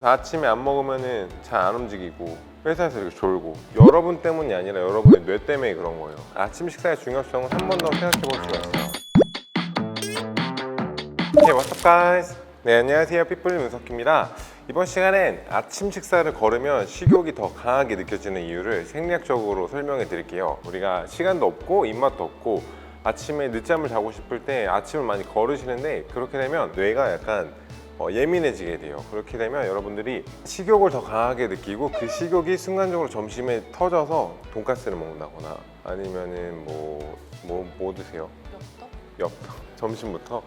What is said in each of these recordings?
아침에 안 먹으면은 잘 안 움직이고 회사에서 이렇게 졸고, 여러분 때문이 아니라 여러분의 뇌 때문에 그런 거예요. 아침 식사의 중요성을 한 번 더 생각해 볼 수가 있어요. Hey, what's up guys? 네, 안녕하세요. 삐뿔 윤석입니다. 이번 시간엔 아침 식사를 거르면 식욕이 더 강하게 느껴지는 이유를 생리학적으로 설명해 드릴게요. 우리가 시간도 없고 입맛도 없고 아침에 늦잠을 자고 싶을 때 아침을 많이 거르시는데, 그렇게 되면 뇌가 약간 예민해지게 돼요. 그렇게 되면 여러분들이 식욕을 더 강하게 느끼고, 그 식욕이 순간적으로 점심에 터져서 돈가스를 먹는다거나 아니면은 뭐 드세요? 엽떡? 점심부터?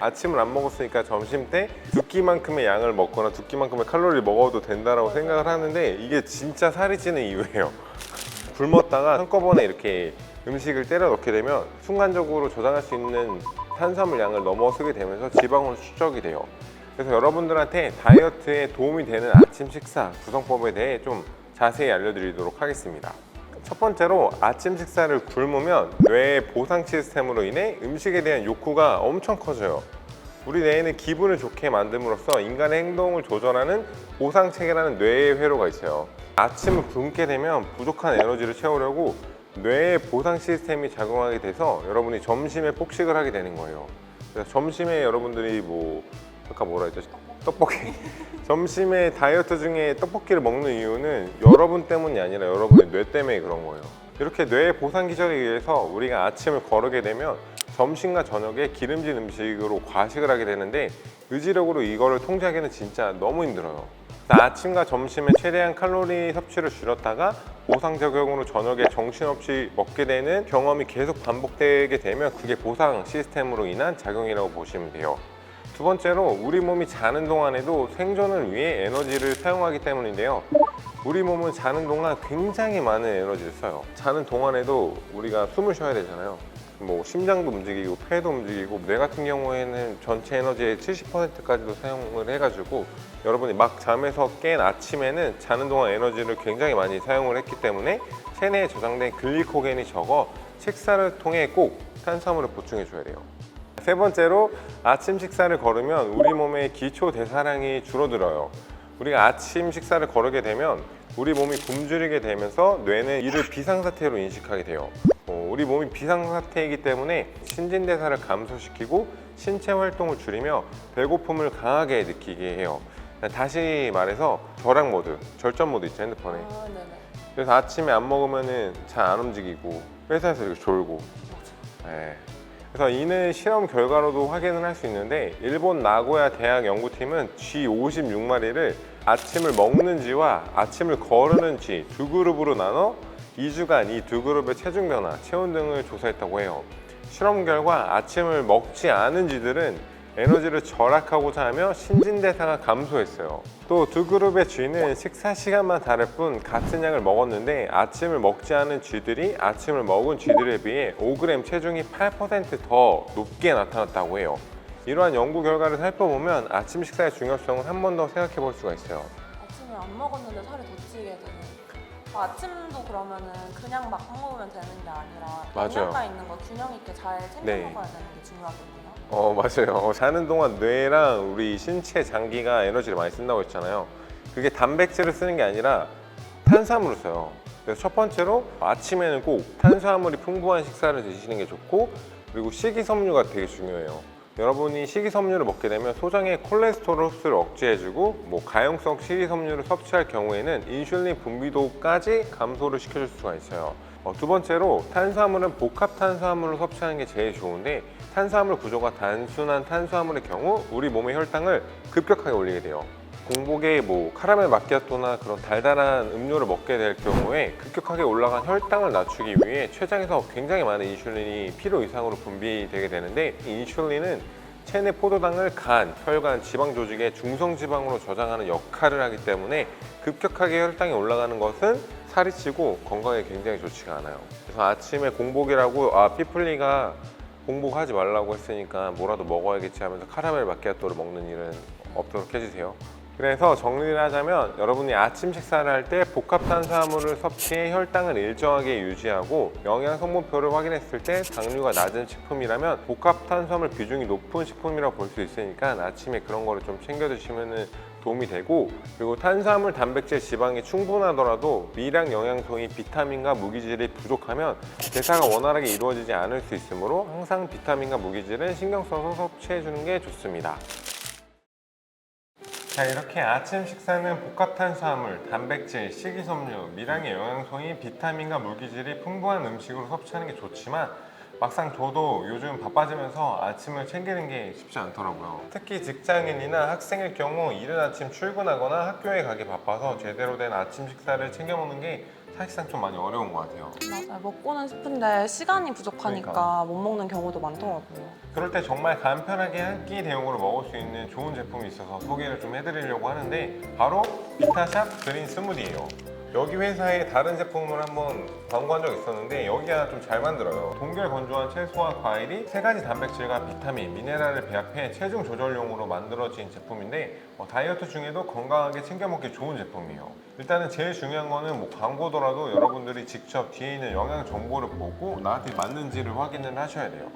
아침을 안 먹었으니까 점심 때 두 끼만큼의 양을 먹거나 두 끼만큼의 칼로리를 먹어도 된다라고 생각을 하는데, 이게 진짜 살이 찌는 이유예요. 굶었다가 한꺼번에 이렇게 음식을 때려 넣게 되면 순간적으로 저장할 수 있는 탄수화물 양을 넘어서게 되면서 지방으로 축적이 돼요. 그래서 여러분들한테 다이어트에 도움이 되는 아침 식사 구성법에 대해 좀 자세히 알려드리도록 하겠습니다. 첫 번째로, 아침 식사를 굶으면 뇌의 보상 시스템으로 인해 음식에 대한 욕구가 엄청 커져요. 우리 뇌에는 기분을 좋게 만듦으로써 인간의 행동을 조절하는 보상 체계라는 뇌의 회로가 있어요. 아침을 굶게 되면 부족한 에너지를 채우려고 뇌의 보상 시스템이 작용하게 돼서 여러분이 점심에 폭식을 하게 되는 거예요. 그래서 점심에 여러분들이 아까 뭐라 했죠? 떡볶이. 점심에 다이어트 중에 떡볶이를 먹는 이유는 여러분 때문이 아니라 여러분의 뇌 때문에 그런 거예요. 이렇게 뇌의 보상 기전에 의해서 우리가 아침을 거르게 되면 점심과 저녁에 기름진 음식으로 과식을 하게 되는데, 의지력으로 이거를 통제하기는 진짜 너무 힘들어요. 아침과 점심에 최대한 칼로리 섭취를 줄였다가 보상작용으로 저녁에 정신없이 먹게 되는 경험이 계속 반복되게 되면, 그게 보상 시스템으로 인한 작용이라고 보시면 돼요. 두 번째로, 우리 몸이 자는 동안에도 생존을 위해 에너지를 사용하기 때문인데요. 우리 몸은 자는 동안 굉장히 많은 에너지를 써요. 자는 동안에도 우리가 숨을 쉬어야 되잖아요. 심장도 움직이고 폐도 움직이고, 뇌 같은 경우에는 전체 에너지의 70%까지도 사용을 해가지고, 여러분이 막 잠에서 깬 아침에는 자는 동안 에너지를 굉장히 많이 사용을 했기 때문에 체내에 저장된 글리코겐이 적어 식사를 통해 꼭 탄수화물을 보충해 줘야 돼요. 세 번째로, 아침 식사를 거르면 우리 몸의 기초 대사량이 줄어들어요. 우리가 아침 식사를 거르게 되면 우리 몸이 굶주리게 되면서 뇌는 이를 비상사태로 인식하게 돼요. 우리 몸이 비상사태이기 때문에 신진대사를 감소시키고 신체 활동을 줄이며 배고픔을 강하게 느끼게 해요. 다시 말해서 절약 모드, 절전 모드 있죠, 핸드폰에. 네네. 그래서 아침에 안 먹으면은 잘 안 움직이고 회사에서 이렇게 졸고. 네. 그래서 이는 실험 결과로도 확인을 할 수 있는데, 일본 나고야 대학 연구팀은 쥐 56마리를 아침을 먹는지와 아침을 거르는 쥐 두 그룹으로 나눠 2주간 이 두 그룹의 체중 변화, 체온 등을 조사했다고 해요. 실험 결과 아침을 먹지 않은 쥐들은 에너지를 절약하고자 하며 신진대사가 감소했어요. 또 두 그룹의 쥐는 식사 시간만 다를 뿐 같은 양을 먹었는데, 아침을 먹지 않은 쥐들이 아침을 먹은 쥐들에 비해 5g 체중이 8% 더 높게 나타났다고 해요. 이러한 연구 결과를 살펴보면 아침 식사의 중요성을 한 번 더 생각해 볼 수가 있어요. 아침을 안 먹었는데 살이 더 찌게 되는. 아침도 그러면은 그냥 막 먹으면 되는 게 아니라 맞아요. 영양가 있는 거 균형 있게 잘 챙겨 네. 먹어야 되는 게 중요하거든요. 맞아요. 자는 동안 뇌랑 우리 신체 장기가 에너지를 많이 쓴다고 했잖아요. 그게 단백질을 쓰는 게 아니라 탄수화물을 써요. 그래서 첫 번째로, 아침에는 꼭 탄수화물이 풍부한 식사를 드시는 게 좋고, 그리고 식이섬유가 되게 중요해요. 여러분이 식이섬유를 먹게 되면 소장의 콜레스테롤 흡수를 억제해주고, 가용성 식이섬유를 섭취할 경우에는 인슐린 분비도까지 감소를 시켜줄 수가 있어요. 두 번째로, 탄수화물은 복합 탄수화물로 섭취하는 게 제일 좋은데, 탄수화물 구조가 단순한 탄수화물의 경우 우리 몸의 혈당을 급격하게 올리게 돼요. 공복에 카라멜 마키아토나 그런 달달한 음료를 먹게 될 경우에 급격하게 올라간 혈당을 낮추기 위해 췌장에서 굉장히 많은 인슐린이 필요 이상으로 분비되게 되는데, 이 인슐린은 체내 포도당을 간, 혈관, 지방 조직의 중성지방으로 저장하는 역할을 하기 때문에 급격하게 혈당이 올라가는 것은 살이 찌고 건강에 굉장히 좋지가 않아요. 그래서 아침에 공복이라고 피플리가 공복하지 말라고 했으니까 뭐라도 먹어야겠지 하면서 카라멜 마키아토를 먹는 일은 없도록 해주세요. 그래서 정리를 하자면, 여러분이 아침 식사를 할 때 복합 탄수화물을 섭취해 혈당을 일정하게 유지하고, 영양 성분표를 확인했을 때 당류가 낮은 식품이라면 복합 탄수화물 비중이 높은 식품이라고 볼 수 있으니까 아침에 그런 거를 좀 챙겨 드시면 도움이 되고, 그리고 탄수화물, 단백질, 지방이 충분하더라도 미량 영양소인 비타민과 무기질이 부족하면 대사가 원활하게 이루어지지 않을 수 있으므로 항상 비타민과 무기질은 신경 써서 섭취해 주는 게 좋습니다. 자, 이렇게 아침 식사는 복합 탄수화물, 단백질, 식이섬유, 미량의 영양소인 비타민과 물기질이 풍부한 음식으로 섭취하는 게 좋지만 막상 저도 요즘 바빠지면서 아침을 챙기는 게 쉽지 않더라고요. 특히 직장인이나 학생일 경우 이른 아침 출근하거나 학교에 가기 바빠서 제대로 된 아침 식사를 챙겨 먹는 게 사실상 좀 많이 어려운 것 같아요. 맞아요. 먹고는 싶은데 시간이 부족하니까 그러니까. 못 먹는 경우도 많더라고요. 그럴 때 정말 간편하게 한 끼 대용으로 먹을 수 있는 좋은 제품이 있어서 소개를 좀 해드리려고 하는데 바로 비타샵 그린 스무디예요. 여기 회사의 다른 제품을 한번 광고한 적 있었는데 여기가 좀 잘 만들어요. 동결 건조한 채소와 과일이 세 가지 단백질과 비타민, 미네랄을 배합해 체중 조절용으로 만들어진 제품인데 다이어트 중에도 건강하게 챙겨 먹기 좋은 제품이에요. 일단은 제일 중요한 거는 뭐 광고더라도 여러분들이 직접 뒤에 있는 영양 정보를 보고 나한테 맞는지를 확인을 하셔야 돼요.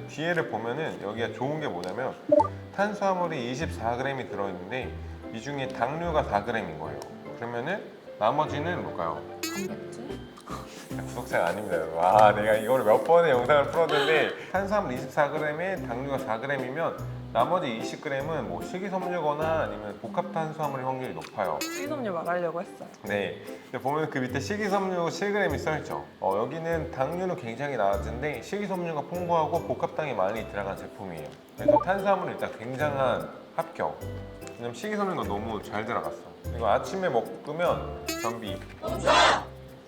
뒤에를 보면은 여기가 좋은 게 뭐냐면 탄수화물이 24g이 들어있는데 이 중에 당류가 4g인 거예요. 그러면은 나머지는 뭘까요? 단백질? 구독자가 아닙니다. 와, 내가 이거를 몇 번의 영상을 풀었는데 탄수화물 24g에 당류가 4g이면 나머지 20g은 뭐 식이섬유거나 아니면 복합 탄수화물의 확률이 높아요. 식이섬유 말하려고 했어요. 네, 근데 보면 그 밑에 식이섬유 7g이 써있죠. 여기는 당류는 굉장히 낮은데 식이섬유가 풍부하고 복합당이 많이 들어간 제품이에요. 그래서 탄수화물은 일단 굉장한 합격. 왜냐면 식이섬유가 너무 잘 들어갔어. 그리고 아침에 먹으면 변비.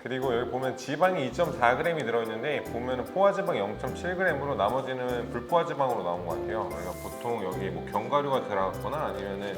그리고 여기 보면 지방이 2.4g이 들어있는데 보면 포화지방 0.7g으로 나머지는 불포화지방으로 나온 것 같아요. 그러니까 보통 여기 뭐 견과류가 들어갔거나 아니면은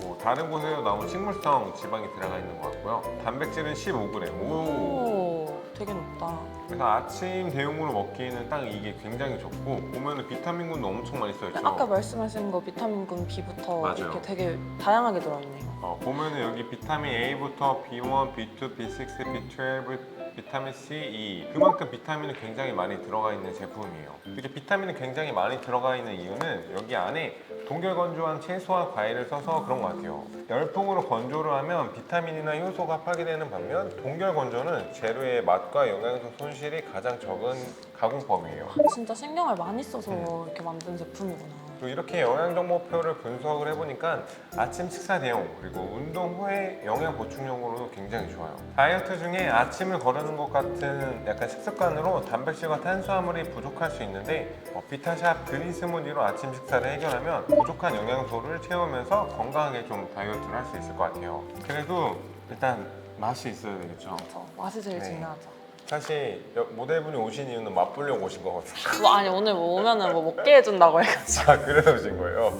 뭐 다른 곳에서 나온 식물성 지방이 들어가 있는 것 같고요. 단백질은 15g. 오, 되게 높다. 그래서 아침 대용으로 먹기에는 딱 이게 굉장히 좋고 보면은 비타민군도 엄청 많이 써있죠. 아까 말씀하신 거 비타민군 B부터 맞아요. 이렇게 되게 다양하게 들어있네요. 보면은 여기 비타민 A부터 B1, B2, B6, B12, 비타민 C, E 그만큼 비타민이 굉장히 많이 들어가 있는 제품이에요. 이렇게 비타민이 굉장히 많이 들어가 있는 이유는 여기 안에 동결 건조한 채소와 과일을 써서 그런 것 같아요. 열풍으로 건조를 하면 비타민이나 효소가 파괴되는 반면 동결 건조는 재료의 맛과 영양소 손실이 가장 적은 가공법이에요. 진짜 신경을 많이 써서 이렇게 만든 제품이구나. 또 이렇게 영양정보표를 분석을 해보니까 아침 식사 대용 그리고 운동 후에 영양 보충용으로도 굉장히 좋아요. 다이어트 중에 아침을 거르는 것 같은 약간 식습관으로 단백질과 탄수화물이 부족할 수 있는데 비타샵 그린 스무디로 아침 식사를 해결하면 부족한 영양소를 채우면서 건강하게 좀 다이어트를 할 수 있을 것 같아요. 그래도 일단 맛이 있어야 되겠죠. 그렇죠. 맛이 제일 네. 중요하죠. 사실 모델분이 오신 이유는 맛보려고 오신 거거든요. 뭐, 아니 오늘 뭐 오면은 뭐 먹게 해준다고 해가지고. 아, 그래서 오신 거예요?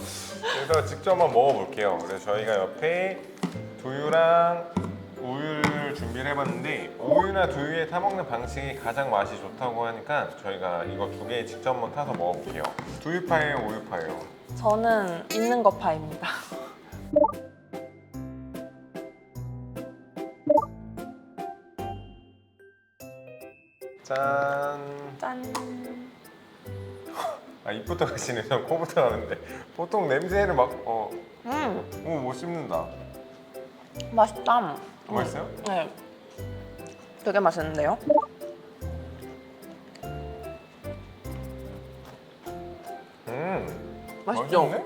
그래서 직접 한번 먹어볼게요. 그래서 저희가 옆에 두유랑 우유를 준비를 해봤는데 우유나 두유에 타먹는 방식이 가장 맛이 좋다고 하니까 저희가 이거 두 개 직접 한번 타서 먹어볼게요. 두유파예요, 우유파예요? 저는 있는 거 파입니다. 짠. 짠. 아, 입부터 가시네. 전 코부터 가는데 보통 냄새를 막 못 씹는다. 맛있다. 맛있어요? 네. 되게 맛있는데요? 맛있죠? 맛있네?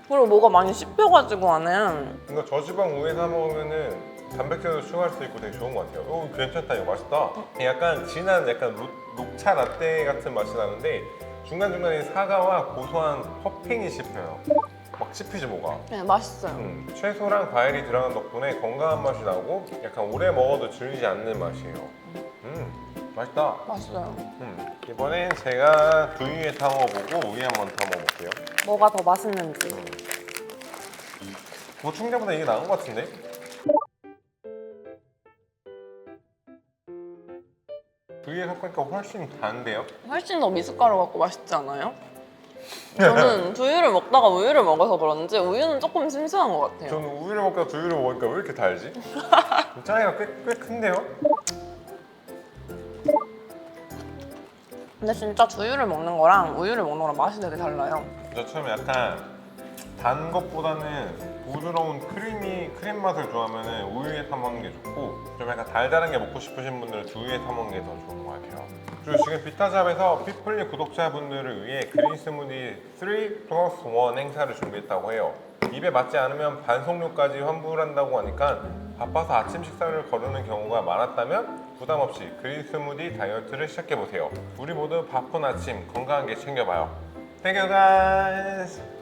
그리고 뭐가 많이 씹혀가지고 안에. 이거 저지방 우유 사 먹으면은 단백질도 추가할 수 있고 되게 좋은 것 같아요. 오, 괜찮다. 이거 맛있다. 약간 진한 약간 녹차 라떼 같은 맛이 나는데 중간중간에 사과와 고소한 퍼핑이 씹혀요. 막 씹히지 뭐가. 네, 맛있어요. 채소랑 과일이 들어간 덕분에 건강한 맛이 나고 약간 오래 먹어도 질리지 않는 맛이에요. 맛있다. 맛있어요. 이번엔 제가 두유에 타 먹어보고 우유에 한번 타 먹어볼게요. 뭐가 더 맛있는지. 보충제보다 이게 나은 것 같은데? 두유에 섞으니까 훨씬 단데요? 훨씬 더 미숫가루 같고 맛있지 않아요? 저는 두유를 먹다가 우유를 먹어서 그런지 우유는 조금 심심한 것 같아요. 저는 우유를 먹다가 두유를 먹으니까 왜 이렇게 달지? 차이가 꽤 큰데요? 근데 진짜 두유를 먹는 거랑 우유를 먹는 거랑 맛이 되게 달라요. 저 처음에 약간 단 것보다는 부드러운 크림 맛을 좋아하면 우유에 타 먹는 게 좋고, 좀 약간 달달한 게 먹고 싶으신 분들은 두유에 타 먹는 게 더 좋은 것 같아요. 그리고 지금 비타샵에서 피플리 구독자분들을 위해 그린 스무디 3+1 행사를 준비했다고 해요. 입에 맞지 않으면 반송료까지 환불한다고 하니까 바빠서 아침 식사를 거르는 경우가 많았다면 부담 없이 그린 스무디 다이어트를 시작해보세요. 우리 모두 바쁜 아침 건강하게 챙겨봐요. Thank you guys!